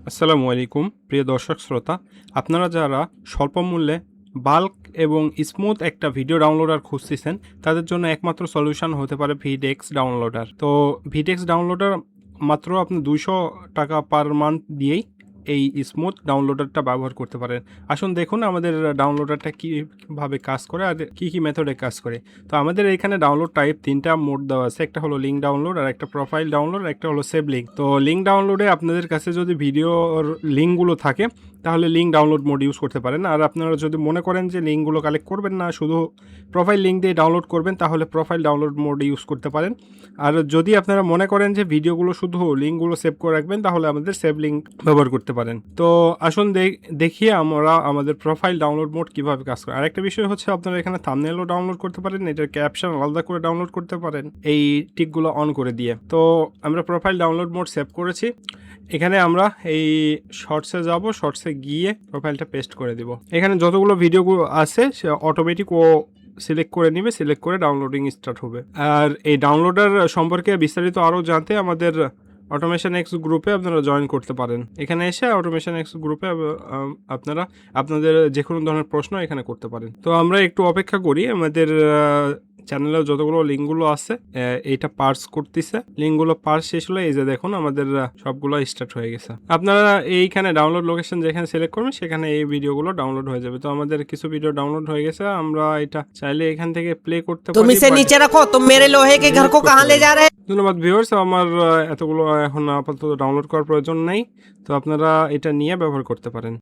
আসসালামু আলাইকুম প্রিয় দর্শক শ্রোতা, আপনারা যারা স্বল্প মূল্যে বাল্ক এবং স্মুথ একটা ভিডিও ডাউনলোডার খুঁজতেছেন তাদের জন্য একমাত্র সলিউশন হতে পারে ভিডেক্স ডাউনলোডার। তো ভিডেক্স ডাউনলোডার মাত্র আপনি 200 টাকা পার মান্থ দিয়েই এই স্মুথ ডাউনলোডারটা ব্যবহার করতে পারেন। আসুন দেখুন আমাদের ডাউনলোডারটা কীভাবে কাজ করে আর কী মেথডে কাজ করে। তো আমাদের এখানে ডাউনলোড টাইপ 3টা মোড দেওয়া আছে, একটা হলো লিঙ্ক ডাউনলোড, আর একটা প্রোফাইল ডাউনলোড, আর একটা হলো সেভ লিঙ্ক। তো লিঙ্ক ডাউনলোডে আপনাদের কাছে যদি ভিডিওর লিঙ্কগুলো থাকে তাহলে লিঙ্ক ডাউনলোড মোড ইউজ করতে পারেন। আর আপনারা যদি মনে করেন যে লিঙ্কগুলো কালেক্ট করবেন না, শুধু প্রোফাইল লিঙ্ক দিয়ে ডাউনলোড করবেন, তাহলে প্রোফাইল ডাউনলোড মোড ইউজ করতে পারেন। আর যদি আপনারা মনে করেন যে ভিডিওগুলো শুধু লিঙ্কগুলো সেভ করে রাখবেন তাহলে আমাদের সেভ লিঙ্ক ব্যবহার করতে পারেন। তো আসুন দেখিয়ে আমরা আমাদের প্রোফাইল ডাউনলোড মোড কীভাবে কাজ করে। আরেকটা বিষয় হচ্ছে আপনারা এখানে থাম্বনেলও ডাউনলোড করতে পারেন, এটার ক্যাপশন আলাদা করে ডাউনলোড করতে পারেন এই টিকগুলো অন করে দিয়ে। তো আমরা প্রোফাইল ডাউনলোড মোড সেভ করেছি। এখানে আমরা এই শর্টসে যাব, শর্টসে গিয়ে প্রোফাইলটা পেস্ট করে দিব। এখানে যতগুলো ভিডিওগুলো আছে সে অটোমেটিক ও সিলেক্ট করে নিবে, সিলেক্ট করে ডাউনলোডিং স্টার্ট হবে। আর এই ডাউনলোডার সম্পর্কে বিস্তারিত আরও জানতে আমাদের অটোমেশন এক্স গ্রুপে আপনারা জয়েন করতে পারেন। এখানে এসে অটোমেশন এক্স গ্রুপে আপনারা আপনাদের যে কোনো ধরনের প্রশ্ন এখানে করতে পারেন। তো আমরা একটু অপেক্ষা করি, আমাদের চ্যানেলে যতগুলো লিঙ্কগুলো আছে এইটা পার্স করতেছে। লিঙ্কগুলো পার্স শেষ হলে এই যে দেখুন আমাদের সবগুলো স্টার্ট হয়ে গেছে। আপনারা এইখানে ডাউনলোড লোকেশন যেখানে সিলেক্ট করবেন সেখানে এই ভিডিওগুলো ডাউনলোড হয়ে যাবে। তো আমাদের কিছু ভিডিও ডাউনলোড হয়ে গেছে, আমরা এটা চাইলে এখান থেকে প্লে করতে পারি। तुम इसे नीचे रखो, तुम मेरे लोहे के घर को कहाँ ले जा रहे? ধন্যবাদ ভিউয়ার্স, আমার এতগুলো এখন আপাতত ডাউনলোড করার প্রয়োজন নেই। তো আপনারা এটা নিয়ে ব্যবহার করতে পারেন।